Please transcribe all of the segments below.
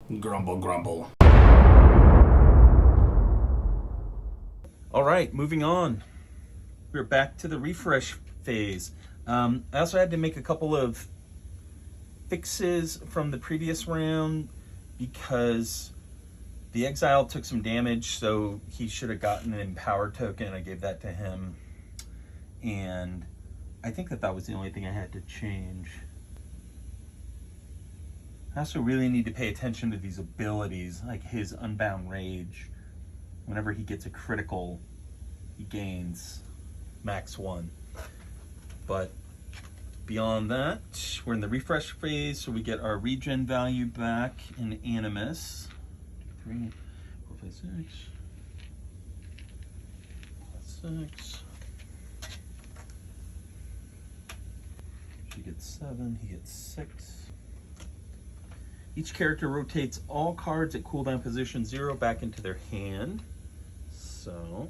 Grumble, grumble. All right, moving on. We're back to the refresh phase. I also had to make a couple of fixes from the previous round because the exile took some damage, so he should have gotten an empower token. I gave that to him. And I think that was the only thing I had to change. I also really need to pay attention to these abilities, like his Unbound Rage. Whenever he gets a critical, he gains max 1. But beyond that, we're in the refresh phase, so we get our regen value back in Animus. 2, 3, 4, 5, 6. She gets 7, he gets 6. Each character rotates all cards at cooldown position 0 back into their hand. So,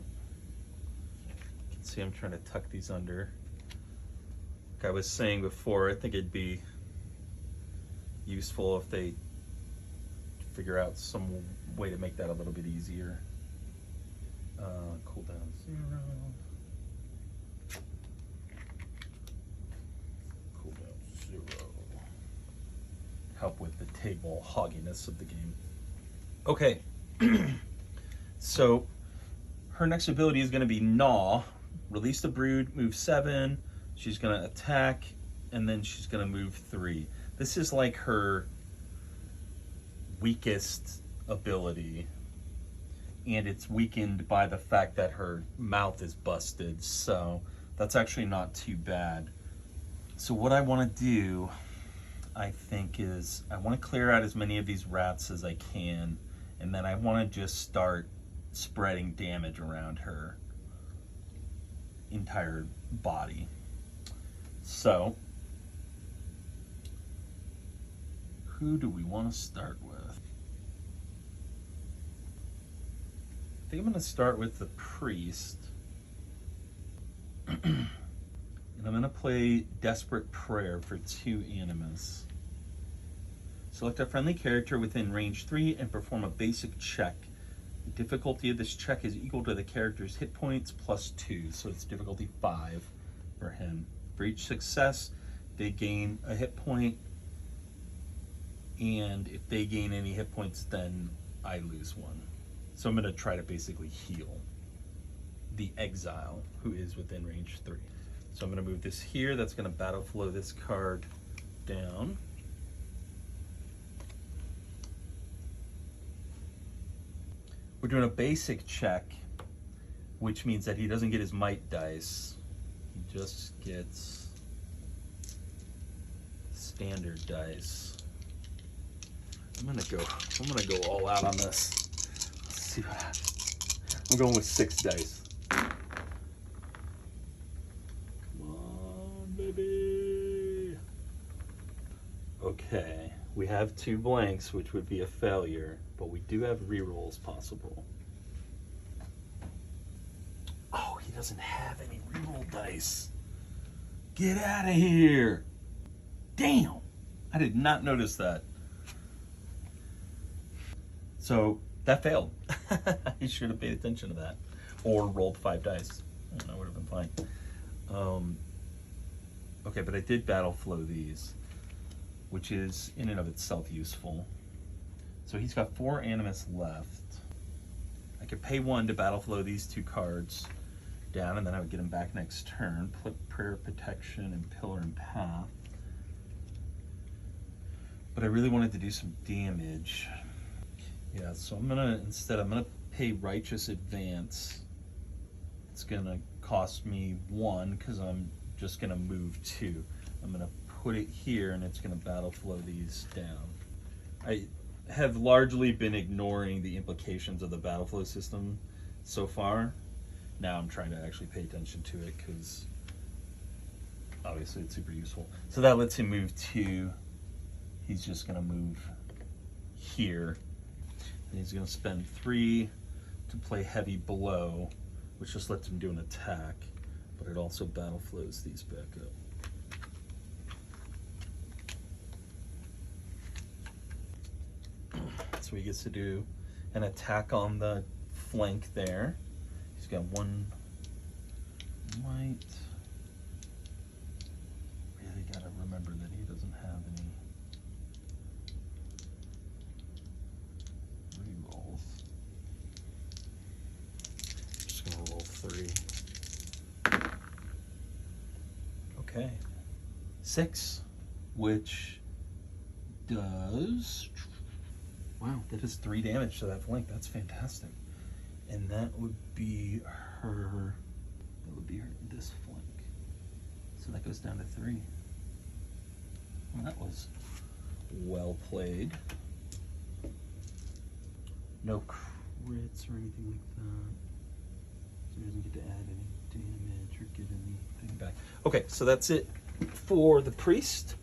you can see I'm trying to tuck these under. Like I was saying before, I think it'd be useful if they figure out some way to make that a little bit easier. Cooldown 0. Cooldown 0. Help with the table hogginess of the game. Okay, so her next ability is going to be Gnaw. Release the Brood, move 7. She's going to attack, and then she's going to move 3. This is like her weakest ability, and it's weakened by the fact that her mouth is busted, so that's actually not too bad. So what I want to do, I think, is I want to clear out as many of these rats as I can, and then I want to just start spreading damage around her entire body. So, who do we want to start with? I think I'm going to start with the priest. And I'm going to play Desperate Prayer for 2 Animus. Select a friendly character within range 3 and perform a basic check. The difficulty of this check is equal to the character's hit points plus 2, so it's difficulty 5 for him. For each success, they gain a hit point, and if they gain any hit points, then I lose 1. So I'm going to try to basically heal the exile who is within range 3. So I'm going to move this here. That's going to battle flow this card down. We're doing a basic check, which means that he doesn't get his might dice. He just gets standard dice. I'm gonna go all out on this. Let's see what happens. I'm going with 6 dice. Come on, baby. Okay, we have 2 blanks, which would be a failure, but we do have rerolls possible. Oh, he doesn't have any reroll dice. Get out of here. Damn, I did not notice that. So that failed. I should have paid attention to that, or rolled 5 dice. I would have been fine. Okay, but I did battle flow these, which is in and of itself useful. So he's got 4 Animus left. I could pay 1 to battle flow these 2 cards down, and then I would get him back next turn. Put Prayer of Protection and Pillar and Path. But I really wanted to do some damage. Yeah, so I'm gonna pay Righteous Advance. It's gonna cost me 1 because I'm just gonna move 2. I'm gonna put it here, and it's gonna battle flow these down. I have largely been ignoring the implications of the battle flow system so far. Now I'm trying to actually pay attention to it because obviously it's super useful. So that lets him move 2. He's just gonna move here. And he's gonna spend 3 to play Heavy Blow, which just lets him do an attack, but it also battle flows these back up. so he gets to do an attack on the flank there. He's got 1 might. Really gotta remember that he doesn't have any rerolls. Just gonna roll 3. Okay. 6, which does, wow, that is 3 damage to that flank. That's fantastic. And that would be her, this flank. So that goes down to 3. Well, that was well played. No crits or anything like that. So he doesn't get to add any damage or get anything back. Okay, so that's it for the priest.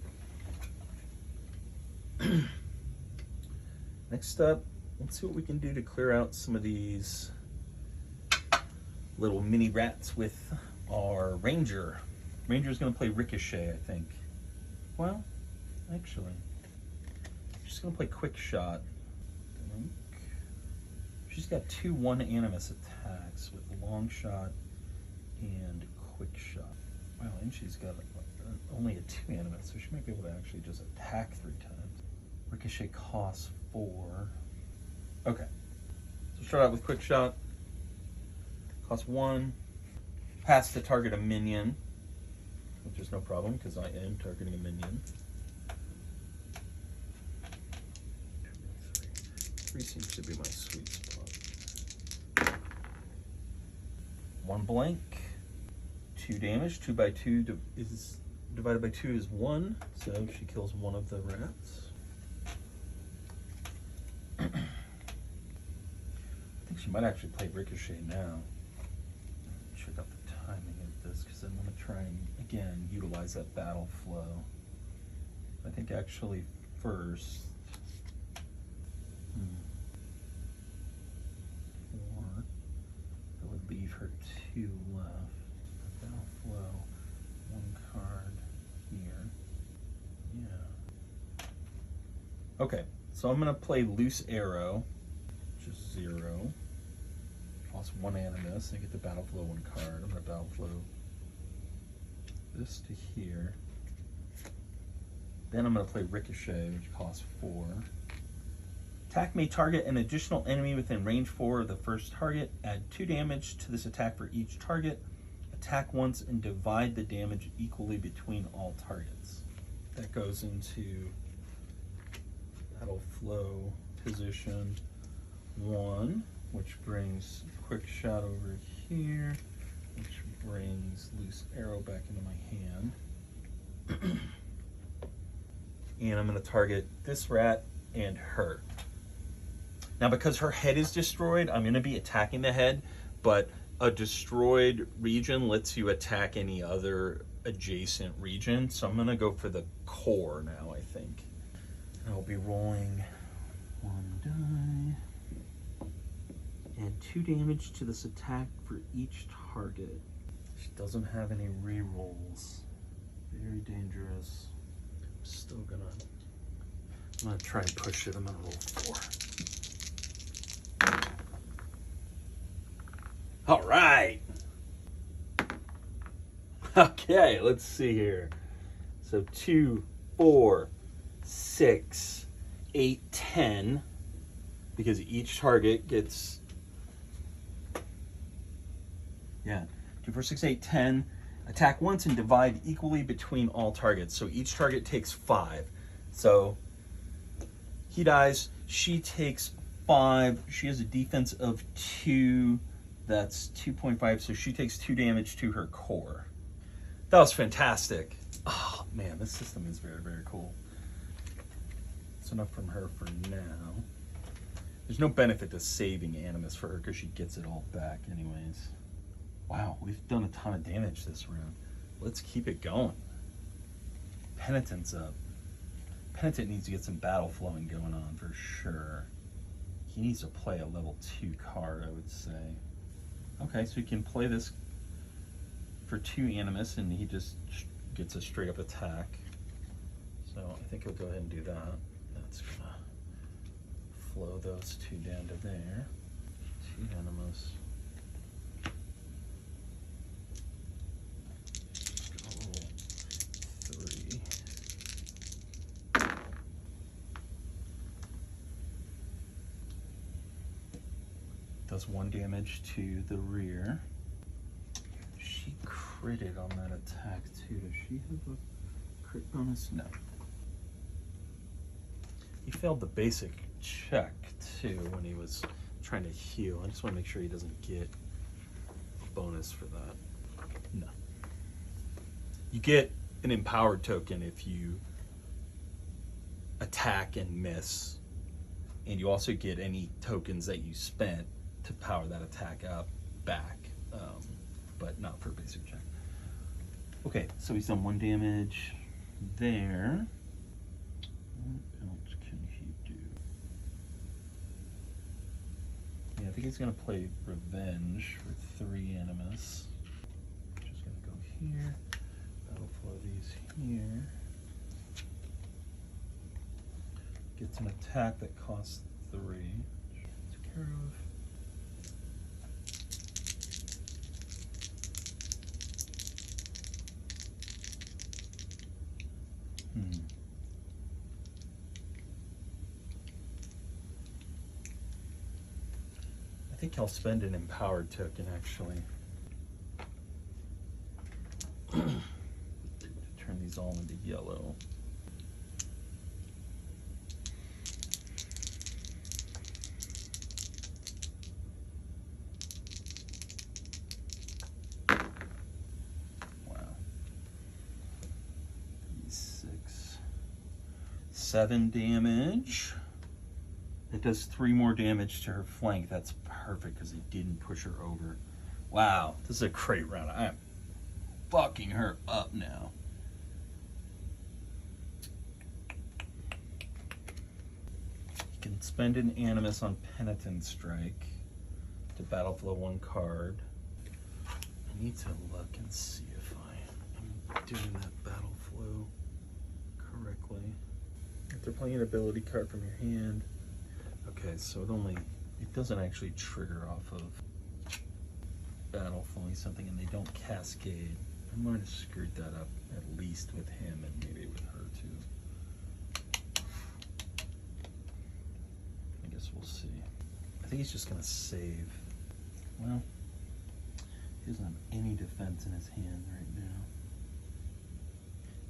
Next up, let's see what we can do to clear out some of these little mini rats with our ranger. Ranger's gonna play Ricochet, I think. Well, actually, she's gonna play Quick Shot. She's got 2 1 animus attacks with Long Shot and Quick Shot. Wow, and she's got only a 2 animus, so she might be able to actually just attack 3 times. Ricochet costs 4. Okay, so start out with Quick Shot. Costs 1. Pass to target a minion, which is no problem because I am targeting a minion. 3 seems to be my sweet spot. 1 blank. 2 damage. 2 by 2 is divided by 2 is 1, so she kills 1 of the rats. I think she might actually play Ricochet now. Check out the timing of this because I'm going to try and again utilize that battle flow. I think actually first 4, that would leave her 2 left. Battle flow, 1 card here. Yeah. Okay, so I'm going to play Loose Arrow, which is 0. Costs 1 animus. I get the battle flow 1 card. I'm going to battle flow this to here. Then I'm going to play Ricochet, which costs 4. Attack may target an additional enemy within range 4 of the first target. Add 2 damage to this attack for each target. Attack once and divide the damage equally between all targets. That goes into battle flow position 1, which brings Quick Shot over here, which brings Loose Arrow back into my hand. And I'm going to target this rat and her. Now, because her head is destroyed, I'm going to be attacking the head, but a destroyed region lets you attack any other adjacent region. So I'm going to go for the core now, I think. I'll be rolling 1 die. Add 2 damage to this attack for each target. She doesn't have any rerolls. Very dangerous. I'm gonna try and push it. I'm gonna roll 4. All right. Okay, let's see here. So 2, 4, 6, 8, 10. Because each target gets, 2, 4, 6, 8, 10. Attack once and divide equally between all targets. So each target takes 5. So he dies, she takes 5. She has a defense of 2. That's 2.5. So she takes 2 damage to her core. That was fantastic. Oh man, this system is very, very cool. That's enough from her for now. There's no benefit to saving animus for her because she gets it all back anyways. Wow, we've done a ton of damage this round. Let's keep it going. Penitent's up. Penitent needs to get some battle flowing going on for sure. He needs to play a level 2 card, I would say. Okay, so he can play this for 2 animus and he just gets a straight up attack. So I think he'll go ahead and do that. That's gonna flow those two down to there. 2 animus. Does 1 damage to the rear. She critted on that attack too. Does she have a crit bonus? No. He failed the basic check too when he was trying to heal. I just want to make sure he doesn't get a bonus for that. No. You get an empowered token if you attack and miss, and you also get any tokens that you spent to power that attack up back, but not for a basic check. Okay, so he's done 1 damage there. What else can he do? Yeah, I think he's gonna play Revenge for 3 animus. Just gonna go here, battle flow these here. Gets an attack that costs 3. Take care of. I think I'll spend an empowered token actually. Turn these all into yellow. Wow. 6. 7 damage. It does 3 more damage to her flank. That's perfect because it didn't push her over. Wow, this is a great round. I am fucking her up now. You can spend an animus on Penitent Strike to battle flow 1 card. I need to look and see if I am doing that battle flow correctly. If they're playing an ability card from your hand. Okay, so it doesn't actually trigger off of battle flowing something, and they don't cascade. I might have screwed that up at least with him and maybe with her too. I guess we'll see. I think he's just gonna save. Well, he doesn't have any defense in his hand right now.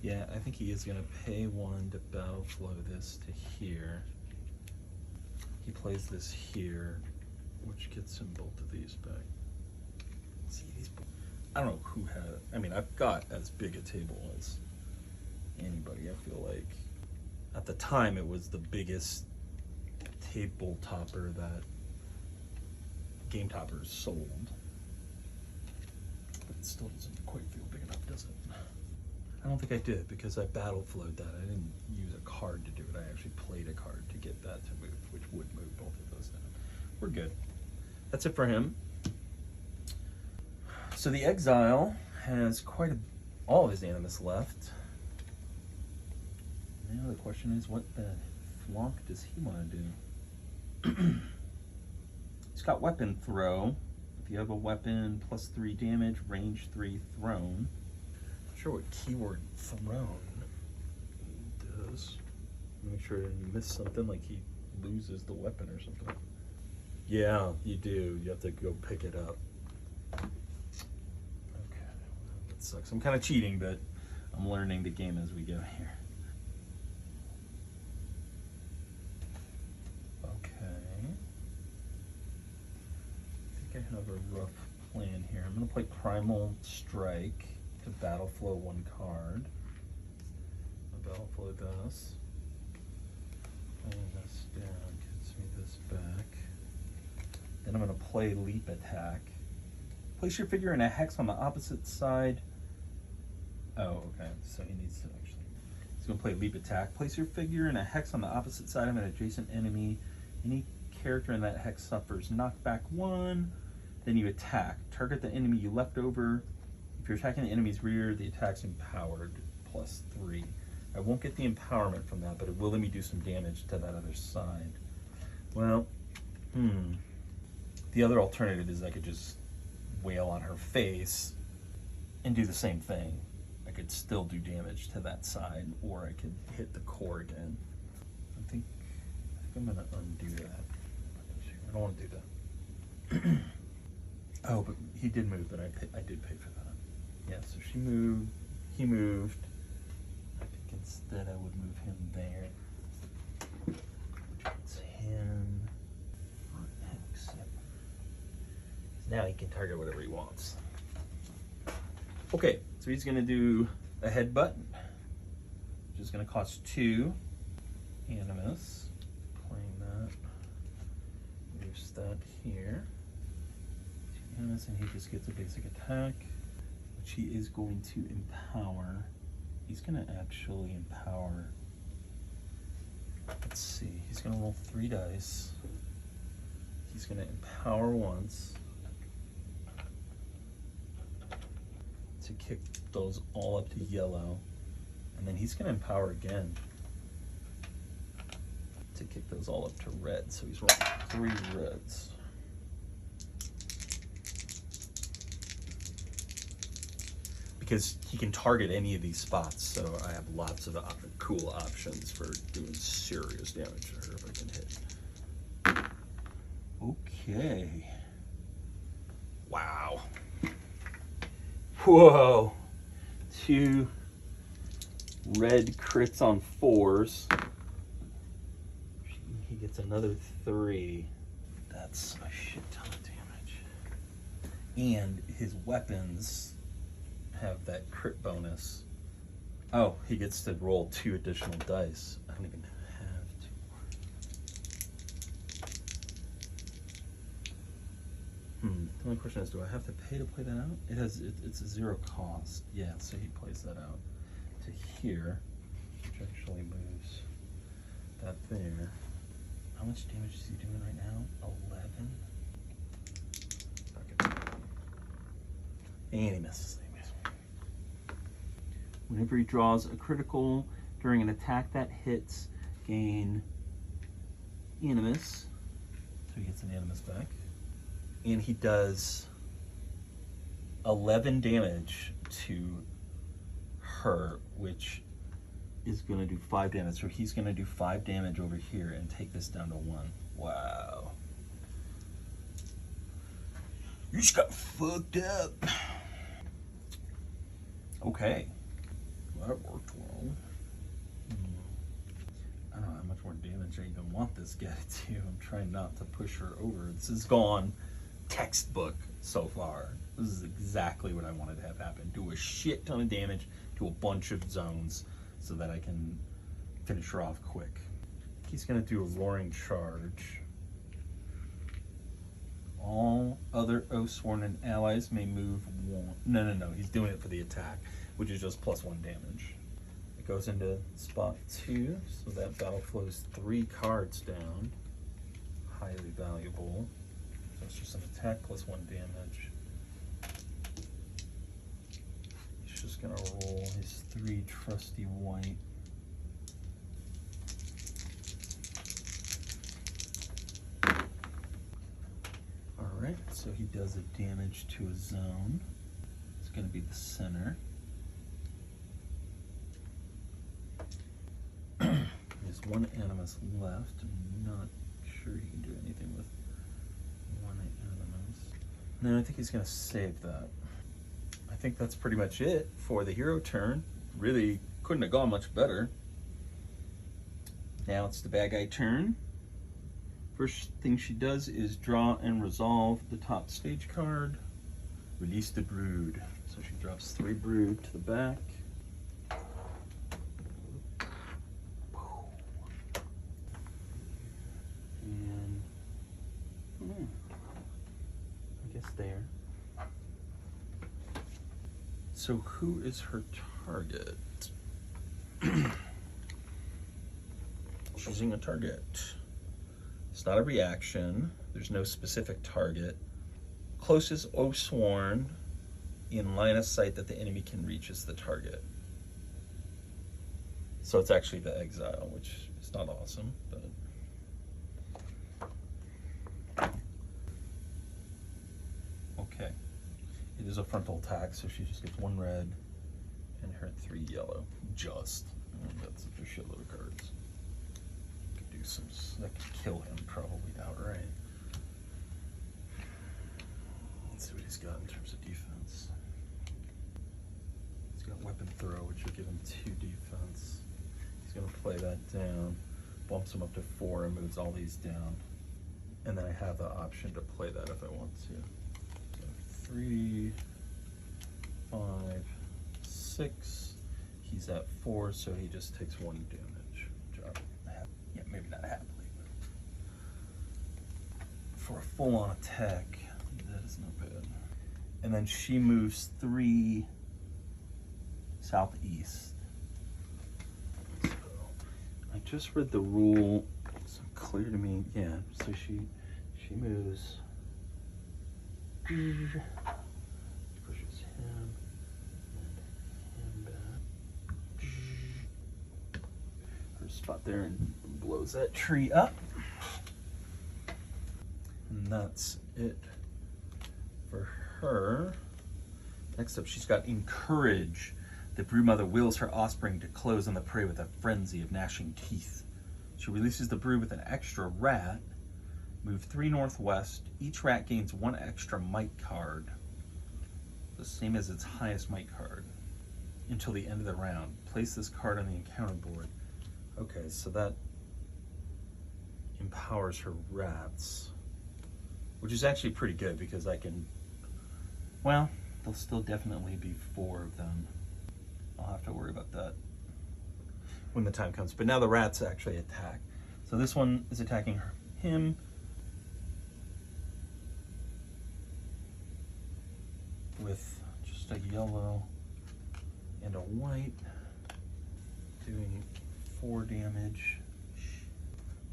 Yeah, I think he is gonna pay 1 to battle flow this to here. He plays this here, which gets him both of these back. See, I don't know who had. I mean, I've got as big a table as anybody. I feel like at the time it was the biggest table topper that Game Toppers sold, but it still doesn't quite feel big enough, does it? I don't think I did because I battle flowed that. I didn't use a card to do it. I actually played a card to get that to move, which would move both of those down. We're good. That's it for him. So the Exile has all of his animus left. Now the question is, what the flonk does he want to do? He's got Weapon Throw. If you have a weapon, +3 damage, range 3, thrown. Not sure what keyword thrown does. Make sure you miss something, like he loses the weapon or something. Yeah, you do. You have to go pick it up. Okay, that sucks. I'm kind of cheating, but I'm learning the game as we go here. Okay. I think I have a rough plan here. I'm going to play Primal Strike to battle flow 1 card. I'll battle flow this. Playing this down gets me this back. Then I'm going to play Leap Attack. Place your figure in a hex on the opposite side. Oh, okay. So he needs to actually. He's going to play Leap Attack. Place your figure in a hex on the opposite side of an adjacent enemy. Any character in that hex suffers knockback 1. Then you attack. Target the enemy you left over. If you're attacking the enemy's rear, the attack's empowered +3. I won't get the empowerment from that, but it will let me do some damage to that other side. Well, the other alternative is I could just wail on her face and do the same thing. I could still do damage to that side, or I could hit the core again. I think I'm gonna undo that. I don't want to do that. Oh, but he did move, but I did pay for that. Yeah, so she moved, he moved. I think instead I would move him there. Which puts him on X. Yep. Now he can target whatever he wants. Okay, so he's gonna do a headbutt, which is gonna cost 2 animus. Playing that. Moves that here. 2 animus, and he just gets a basic attack, which he is going to empower. He's gonna actually empower. Let's see, he's gonna roll 3 dice. He's gonna empower once to kick those all up to yellow, and then he's gonna empower again to kick those all up to red. So he's rolling 3 reds. Because he can target any of these spots, so I have lots of cool options for doing serious damage to her if I can hit. Okay. Wow. Whoa. 2 red crits on 4s. He gets another 3. That's a shit ton of damage. And his weapons have that crit bonus. Oh, he gets to roll 2 additional dice. I don't even have to. The only question is, do I have to pay to play that out? It's a 0 cost. Yeah, so he plays that out to here, which actually moves that there. How much damage is he doing right now? 11. And he misses. Whenever he draws a critical during an attack that hits, gain animus. So he gets an animus back. And he does 11 damage to her, which is going to do 5 damage. So he's going to do 5 damage over here and take this down to 1. Wow. You just got fucked up. Okay. That worked well. I don't know how much more damage I even want this guy to do. I'm trying not to push her over. This has gone textbook so far. This is exactly what I wanted to have happen. Do a shit ton of damage to a bunch of zones so that I can finish her off quick. He's going to do a roaring charge. All other Oathsworn and allies may move 1. No. He's doing it for the attack, which is just +1 damage. It goes into spot 2, so that battle flows 3 cards down. Highly valuable. So it's just an attack +1 damage. He's just gonna roll his 3 trusty white. Alright, so he does a damage to a zone. It's gonna be the center. There's 1 animus left. I'm not sure he can do anything with 1 animus. No, I think he's gonna save that. I think that's pretty much it for the hero turn. Really couldn't have gone much better. Now it's the bad guy turn. First thing she does is draw and resolve the top stage card. Release the brood. So she drops 3 brood to the back. And I guess there. So who is her target? Choosing a target. It's not a reaction. There's no specific target. Closest Oathsworn in line of sight that the enemy can reach is the target. So it's actually the exile, which is not awesome, but It is a frontal attack, so she just gets 1 red and her 3 yellow. Just. And that's such a shitload of cards. Could do some. That could kill him probably outright. Let's see what he's got in terms of defense. He's got weapon throw, which will give him 2 defense. He's gonna play that down, bumps him up to 4 and moves all these down. And then I have the option to play that if I want to. So 3, 5, 6. He's at 4, so he just takes 1 damage. Yeah, maybe not happily, but for a full-on attack, that is not bad. And then she moves 3 southeast. So I just read the rule. It's clear to me. Yeah, so she moves. Pushes him and him back. Her spot there and blows that tree up. And that's it for her. Next up, she's got Encourage. The broodmother wills her offspring to close on the prey with a frenzy of gnashing teeth. She releases the brood with an extra rat. Move 3 northwest. Each rat gains 1 extra might card, the same as its highest might card, until the end of the round. Place this card on the encounter board. Okay, so that empowers her rats, which is actually pretty good because I can, well, there'll still definitely be 4 of them. I'll have to worry about that when the time comes. But now the rats actually attack. So this one is attacking him. With just a yellow and a white, doing 4 damage.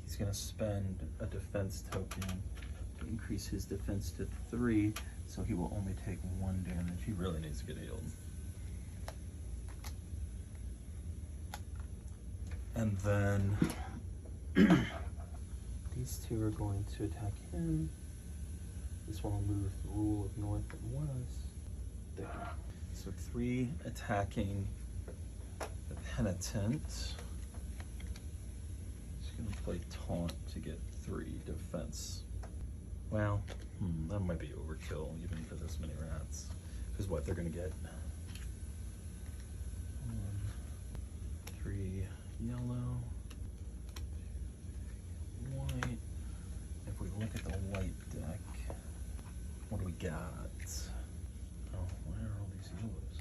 He's gonna spend a defense token to increase his defense to 3, so he will only take 1 damage. He really needs to get healed. And then these 2 are going to attack him. This one will move the rule of north and west. There. So 3 attacking the penitent. He's going to play taunt to get 3 defense. Well, that might be overkill even for this many rats. Because what they're going to get? 1, 3 yellow, 2 white. If we look at the white deck, what do we got? Oh, where are all these yellows?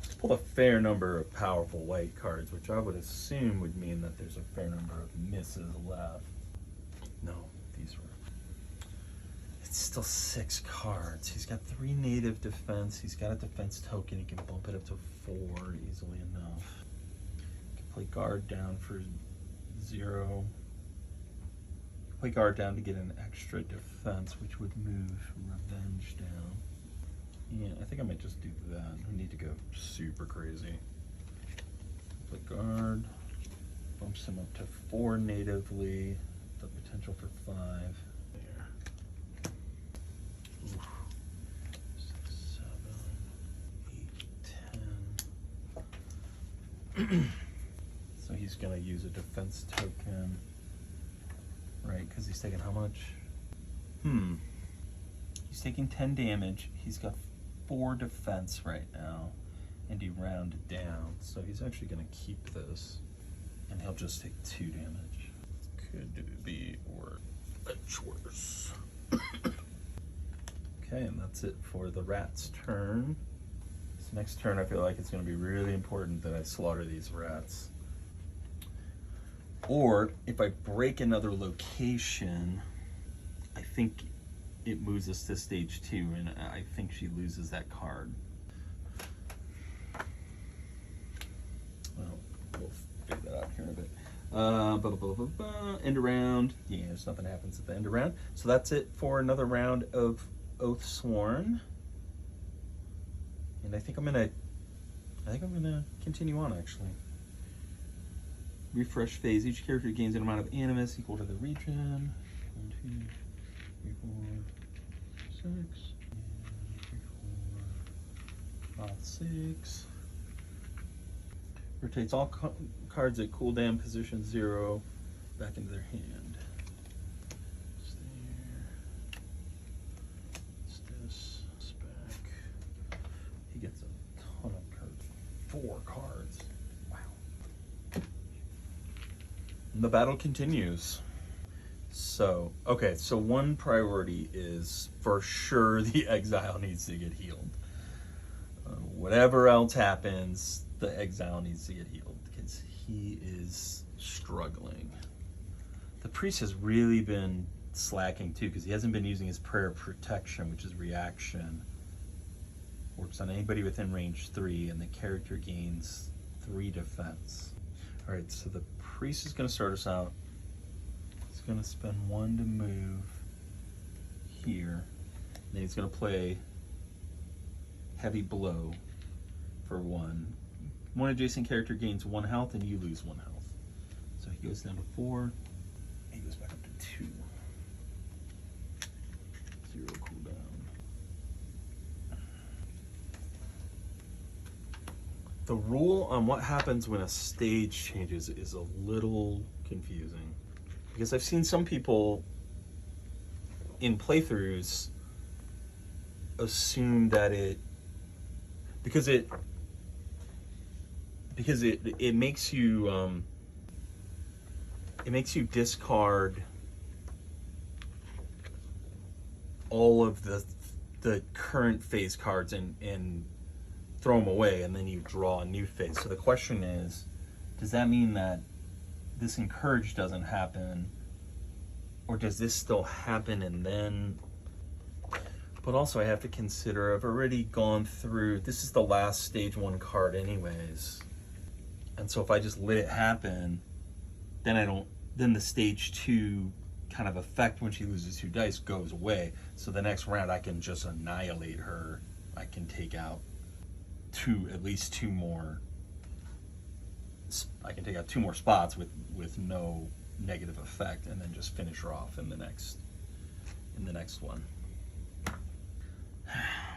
Let's pull a fair number of powerful white cards, which I would assume would mean that there's a fair number of misses left. No, these were. It's still 6 cards. He's got 3 native defense. He's got a defense token. He can bump it up to 4 easily enough. He can play guard down for 0. Play guard down to get an extra defense, which would move revenge down. Yeah, I think I might just do that. I need to go super crazy. Play guard. Bumps him up to 4 natively. The potential for 5. There. 6, 7, 8, 10. So he's gonna use a defense token. Right, because he's taking how much? He's taking 10 damage. He's got 4 defense right now, and he rounded down. So he's actually going to keep this, and he'll just take 2 damage. Could be much worse. Okay, and that's it for the rat's turn. This next turn, I feel like it's going to be really important that I slaughter these rats. Or if I break another location, I think it moves us to stage 2, and I think she loses that card. Well, we'll figure that out here in a bit. End of round. Yeah, there's nothing happens at the end of round. So that's it for another round of Oathsworn. And I think I'm gonna continue on actually. Refresh phase. Each character gains an amount of animus equal to the region. 1, 2, 3, 4, 6. 6. Rotates all cards at cooldown position 0 back into their hand. It's there. It's this. It's back. He gets a ton of cards. 4 cards. Wow. And the battle continues. So, okay, so one priority is for sure the exile needs to get healed. Whatever else happens, the exile needs to get healed because he is struggling. The priest has really been slacking too because he hasn't been using his prayer of protection, which is reaction. Works on anybody within range 3, and the character gains 3 defense. All right, so the priest is going to start us out. He's going to spend 1 to move here. Then he's going to play heavy blow for 1. One adjacent character gains 1 health, and you lose 1 health. So he goes down to 4. He goes back up to 2. 0 cooldown. The rule on what happens when a stage changes is a little confusing because I've seen some people in playthroughs assume that it makes you discard all of the current phase cards and throw them away, and then you draw a new phase. So the question is, does that mean that this encourage doesn't happen, or does this still happen and then? But also I have to consider I've already gone through, this is the last stage 1 card anyways. And so if I just let it happen, then the stage 2 kind of effect when she loses 2 dice goes away. So the next round I can just annihilate her. I can take out at least 2 more. I can take out 2 more spots with no negative effect, and then just finish her off in the next one.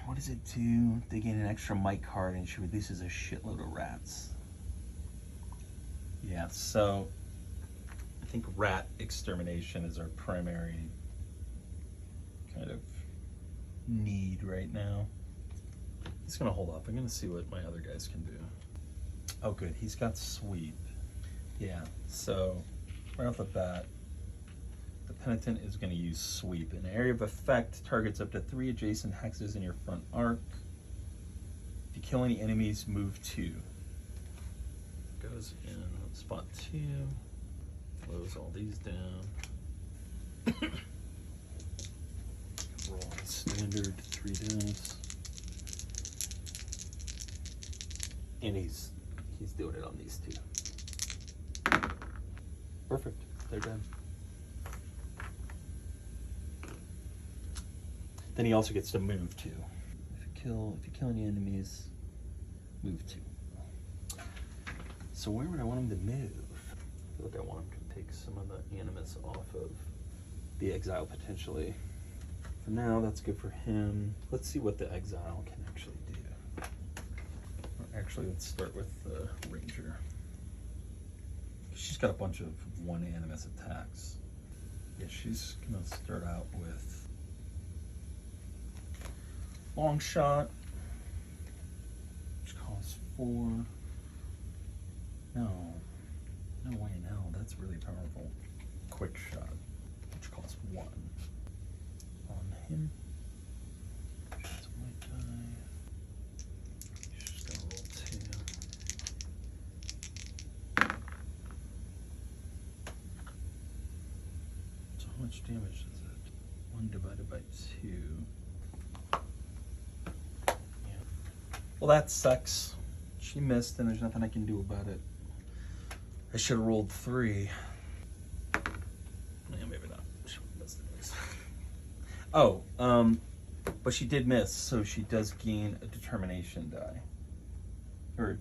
What does it do? They gain an extra might card, and she releases a shitload of rats. Yeah, so I think rat extermination is our primary kind of need right now. He's gonna hold off. I'm gonna see what my other guys can do. Oh good, he's got sweep. Yeah, so right off the bat, the penitent is gonna use sweep. An area of effect targets up to 3 adjacent hexes in your front arc. If you kill any enemies, move 2. Goes in spot 2. Close all these down. Roll standard 3 dice. And he's doing it on these 2. Perfect. They're done. Then he also gets to move 2. If you kill any enemies, move 2. So where would I want him to move? I feel like I want him to take some of the animus off of the exile potentially. For now, that's good for him. Let's see what the exile can actually do. Actually, let's start with the ranger. She's got a bunch of 1 animus attacks. Yeah, she's gonna start out with long shot, which costs 4. No way, no, that's really powerful. Quick shot, which costs 1. On him. That's a white die. She's gonna roll 2. So how much damage is it? 1 divided by 2. Yeah. Well, that sucks. She missed, and there's nothing I can do about it. I should have rolled 3. Yeah, maybe not. She missed anyways. Oh, but she did miss, so she does gain a determination die. Or a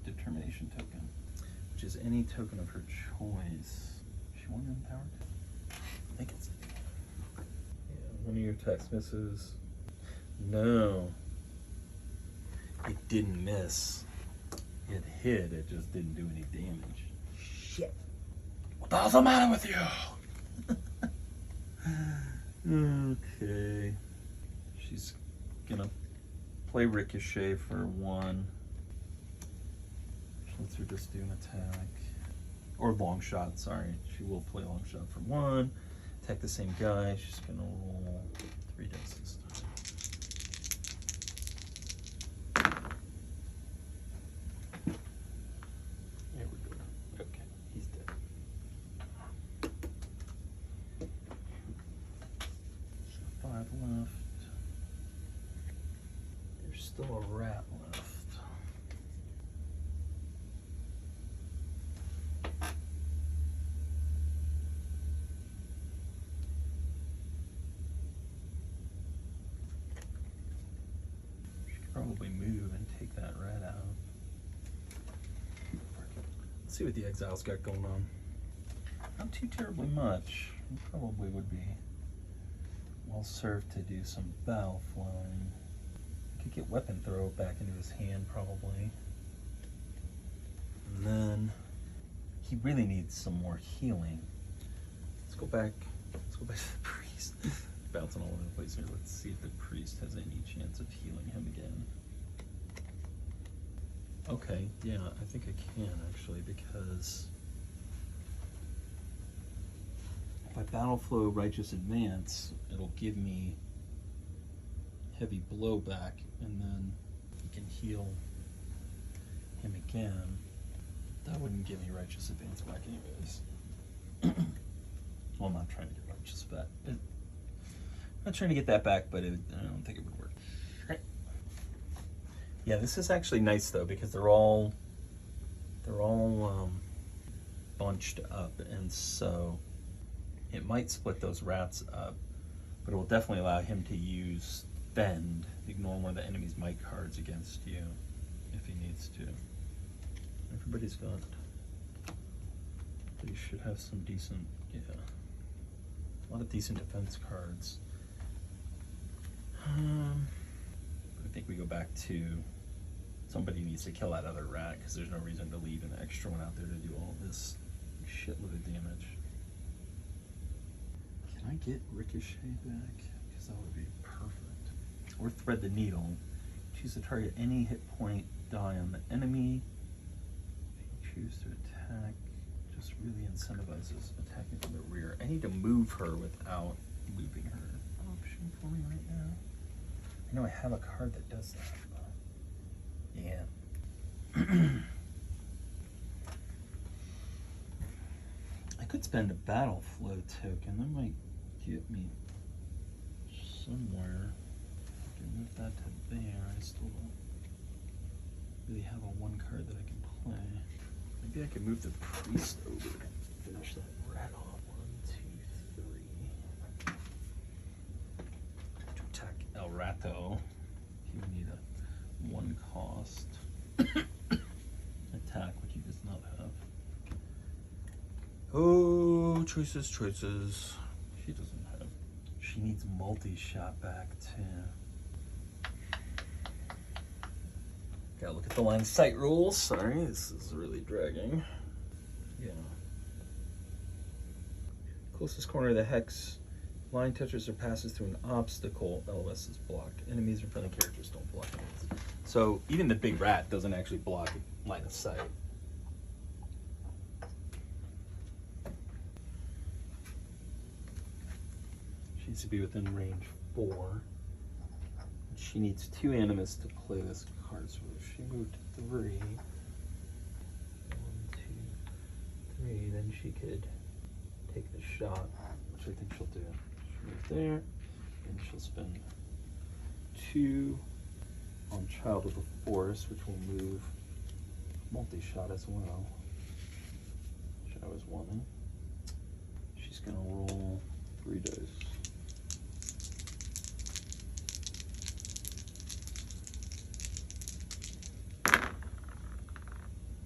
determination token, which is any token of her choice. She won empowered? I think it's... Yeah, one of your attacks misses. No. It didn't miss. It hit, it just didn't do any damage. Shit. What the hell's the matter with you? Okay. She's gonna play Ricochet for 1. Lets her just do an attack. Or long shot, sorry. She will play long shot for 1. Attack the same guy. She's gonna roll 3 dice this time. There we go. Okay, he's dead. So 5 left. There's still a rat left. Probably move and take that rat out. Let's see what the exile's got going on. Not too terribly much. He probably would be well served to do some battle flowing. Could get weapon throw back into his hand probably. And then he really needs some more healing. Let's go back to the priest. Bouncing all over the place here. Let's see if the priest has any chance of healing him again. Okay, yeah, I think I can actually, because if I battle flow Righteous Advance, it'll give me heavy blowback, and then he can heal him again. That wouldn't give me Righteous Advance back anyways. Well, I'm not trying to get Righteous back. I'm not trying to get that back, but I don't think it would work. Right. Yeah, this is actually nice though, because they're all bunched up, and so it might split those rats up, but it will definitely allow him to use Fend, ignore one of the enemy's might cards against you if he needs to. Everybody's got. They should have some decent, yeah, a lot of decent defense cards. But I think we go back to somebody needs to kill that other rat, because there's no reason to leave an extra one out there to do all this shitload of damage. Can I get Ricochet back? Because that would be perfect. Or Thread the Needle. Choose to target any hit point die on the enemy. If you choose to attack, just really incentivizes attacking from the rear. I need to move her without moving her. Option for me right now. I know I have a card that does that, but yeah. I could spend a battle flow token. That might get me somewhere. I can move that to there. I still don't really have a 1 card that I can play. Maybe I could move the priest over and finish that rat off. 1, 2, 3. To attack El Rato, you need a 1 cost attack, which he does not have. Oh, choices. She doesn't have. She needs multi-shot back too. Gotta look at the line of sight rules. Sorry, this is really dragging. Yeah. Closest corner of the hex. Line touches or passes through an obstacle. LOS is blocked. Enemies or friendly characters don't block enemies. So even the big rat doesn't actually block line of sight. She needs to be within range 4. She needs 2 animus to play this card. So if she moved 3, 1, 2, 3, then she could take the shot, which I think she'll do. She'll move there, and she'll spend 2 on Child of the Forest, which will move multi-shot as well, which I was wanting. She's gonna roll 3 dice.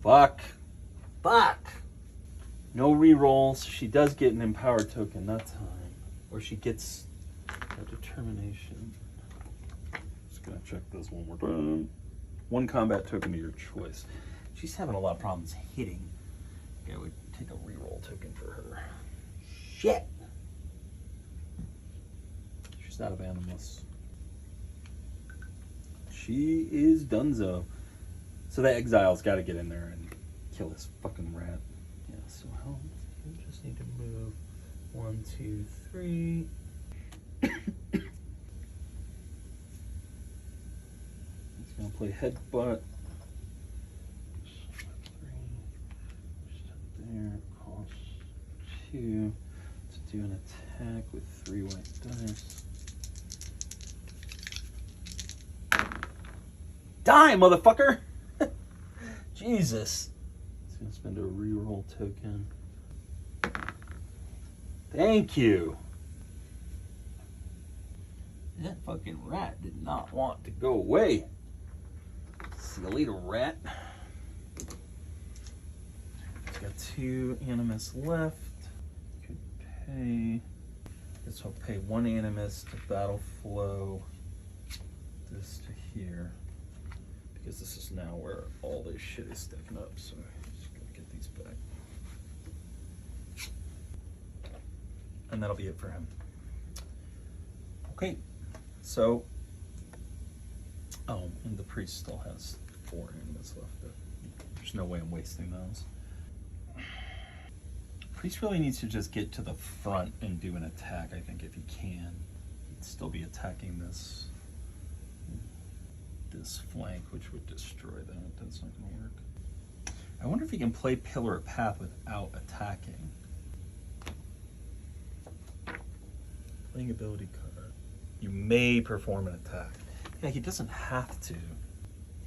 Fuck. No re-rolls. She does get an empowered token that time. Or she gets a determination. Just gonna check this one more time. One combat token of your choice. She's having a lot of problems hitting. Okay, we take a reroll token for her. Shit! She's out of animals. She is donezo. So the exile's got to get in there and kill this fucking rat. Yeah, so how? We just need to move 1, 2, 3. It's gonna play headbutt. 3. There, cost 2. To do an attack with 3 white dice. Die, motherfucker! Jesus. It's gonna spend a reroll token. Thank you. That fucking rat did not want to go away. See you later, rat. It's got 2 animus left. Could pay. Guess I'll pay 1 animus to battle flow this to here. Because this is now where all this shit is stacking up, so just gotta get these back. And that'll be it for him. Okay, so, oh, and the priest still has 4 animals left. There's no way I'm wasting those. Priest really needs to just get to the front and do an attack, I think, if he can. He'd still be attacking this flank, which would destroy that. That's not going to work. I wonder if he can play Pillar of Path without attacking. Playing ability card. You may perform an attack. Yeah, he doesn't have to.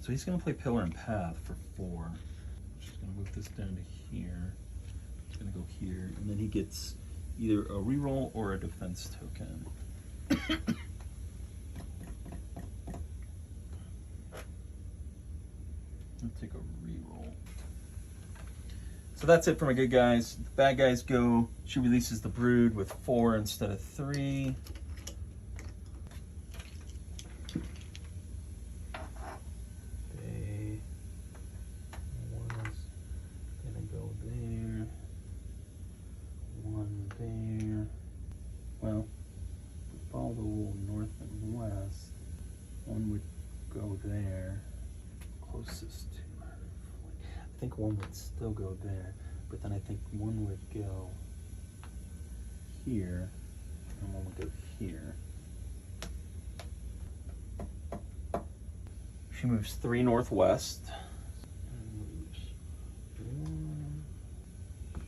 So he's going to play Pillar and Path for 4. Just going to move this down to here. It's going to go here, and then he gets either a reroll or a defense token. I'll take a reroll. So that's it for my good guys. The bad guys go. She releases the brood with 4 instead of 3. Okay. One's gonna go there. 1 there. Well, if we follow the rule north and west, 1 would go there. Closest to her. I think 1 would still go there, but then I think 1 would go here, and 1 would go here. She moves 3 northwest. And moves 1, 3.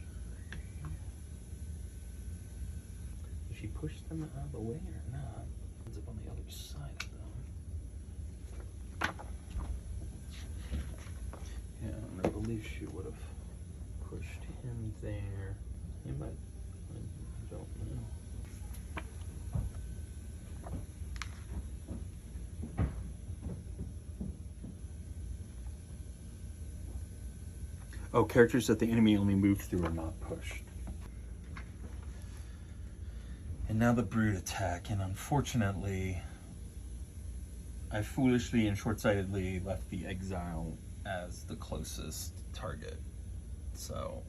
Does she push them out of the way or not? Ends up on the other side of them. Yeah, and I believe she would have pushed him there. He might, I don't know. Oh, characters that the enemy only moved through are not pushed. And now the brood attack, and unfortunately, I foolishly and short-sightedly left the exile as the closest target. So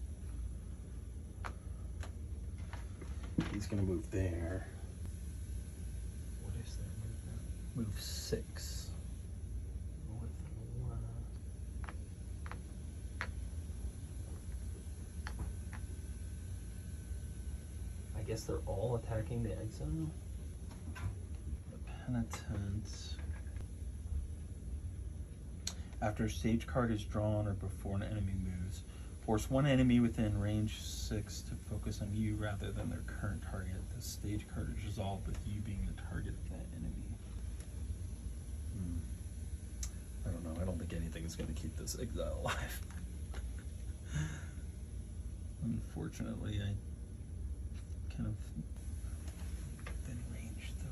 he's gonna move there. What is that movement? Move 6. North and west. I guess they're all attacking the exile. The penitent. After a stage card is drawn or before an enemy moves, force 1 enemy within range 6 to focus on you rather than their current target. The stage card is resolved with you being the target of that enemy. I don't know. I don't think anything is going to keep this exile alive. Unfortunately, I kind of within range 3.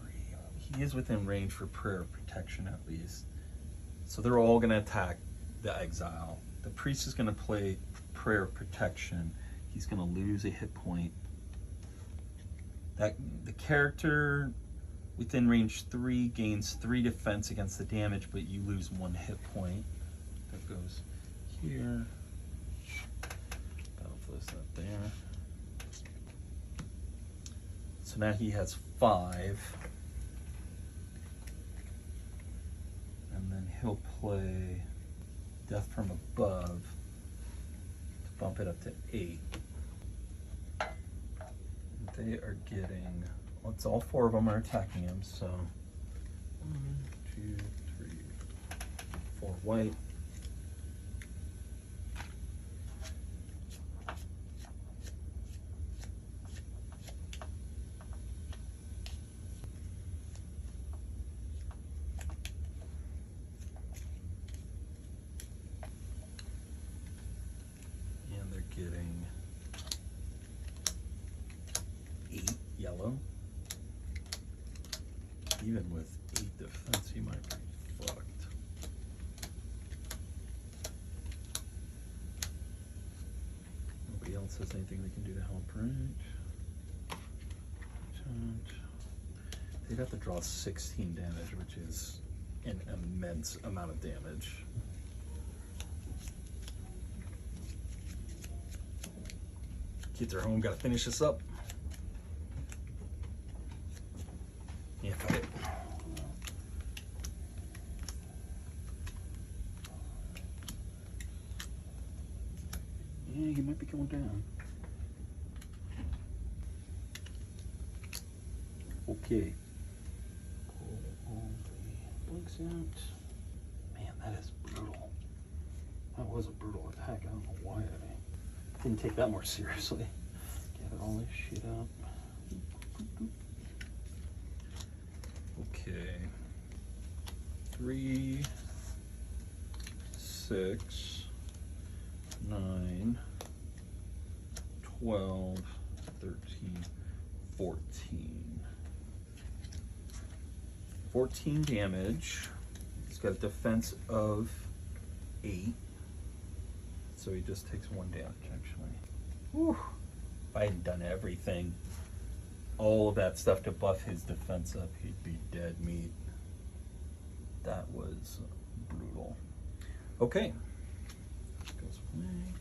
He is within range for prayer of protection at least. So they're all going to attack the exile. The priest is going to play prayer of protection. He's going to lose a hit point. That the character Within range 3 gains 3 defense against the damage, but you lose 1 hit point. That goes here. Battleflow's not there. So now he has 5. And then he'll play Death from Above to bump it up to 8. They are getting, well, it's all 4 of them are attacking him, so 1, 2, 3, 4 white. And they're getting 8 yellow. Even with 8 defense, he might be fucked. Nobody else has anything they can do to help, right? They'd have to draw 16 damage, which is an immense amount of damage. Kids are home, gotta finish this up. Yeah, fight it. Yeah, you might be going down. Okay. Pull all the bugs out. Man, that is brutal. That was a brutal attack. I don't know why I didn't take that more seriously. Gather all this shit up. Okay. 3, 6, 9, 12, 13, 14. 14 damage. He's got a defense of 8. So he just takes 1 damage, actually. Whew. If I hadn't done everything, all of that stuff to buff his defense up, he'd be dead meat. That was brutal. Okay. Goes away.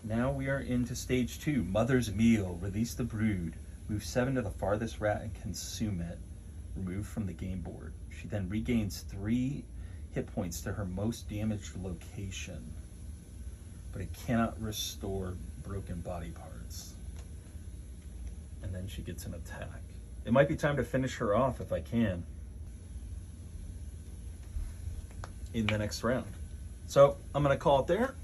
Now we are into stage 2. Mother's Meal. Release the brood. Move 7 to the farthest rat and consume it. Remove from the game board. She then regains 3 hit points to her most damaged location, but it cannot restore broken body parts. And then she gets an attack. It might be time to finish her off if I can in the next round. So I'm gonna call it there.